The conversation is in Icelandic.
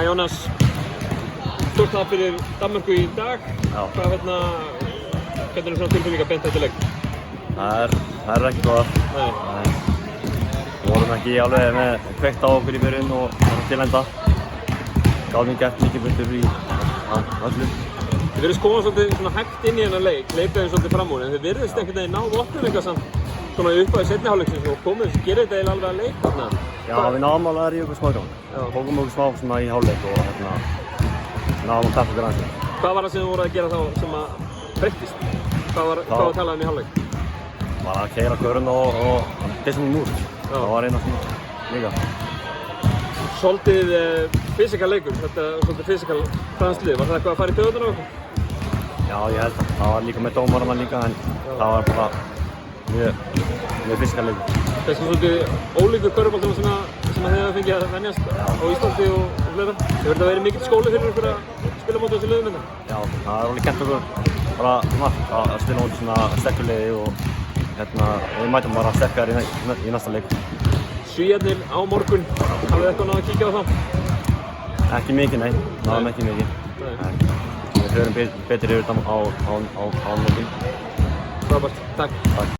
Jónas, stórt tap fyrir Danmörku í dag. Já. Hvernig er svona tilfinningar beint eftir leik? Það er ekki góðar. Nei. Við vorum ekki alveg með kveikt á okkur í byrjun og til enda. Gáðum gert mikið betur í öllu. Þið virðist koma svolítið svona hægt inn í þennan leik, leikaði svolítið fram úr, en þið virðist einhvern veginn ná opnum eitthvað samt svona upp á í seinni hálfleiksins og komið, gerir þetta eiginlega alveg að leik þarna? Já, við náðum alveg að ríða okkur smá í gang. Tókum okkur smá svona í hálfleik og náðum að tapa okkur aðeins. Hvað var það sem þið voru að gera þá sem að breyttist? Hvað var talað um í hálfleik? Bara að keyra körun og dissum út. Það var eina svona líka. Svolítið fysikal leikur, þetta svolítið fysikal franslið. Var það eitthvað að fara í taugarnar á okkur? Já, ég held það. Það var líka með dómarana líka, en það var bara mjög fysikal leikur. Þessi svolítið ólíku körfuboltum sem þið hefur fengið að venjast á Íslandi og fleira. Hefur þetta verið mikill skóli fyrir ykkur að spila móti þessu liðum hérna? Já, það er alveg kennt okkur bara margt að spila móti svona sterku liði og við mætum bara sterkar í næsta leik. Svíarnir á morgun, hafið þið eitthvað náðu að kíkja á þá? Ekki mikið, nei. Náðum ekki mikið. En við höfum betur yfir þetta á morgun. Frábært, takk.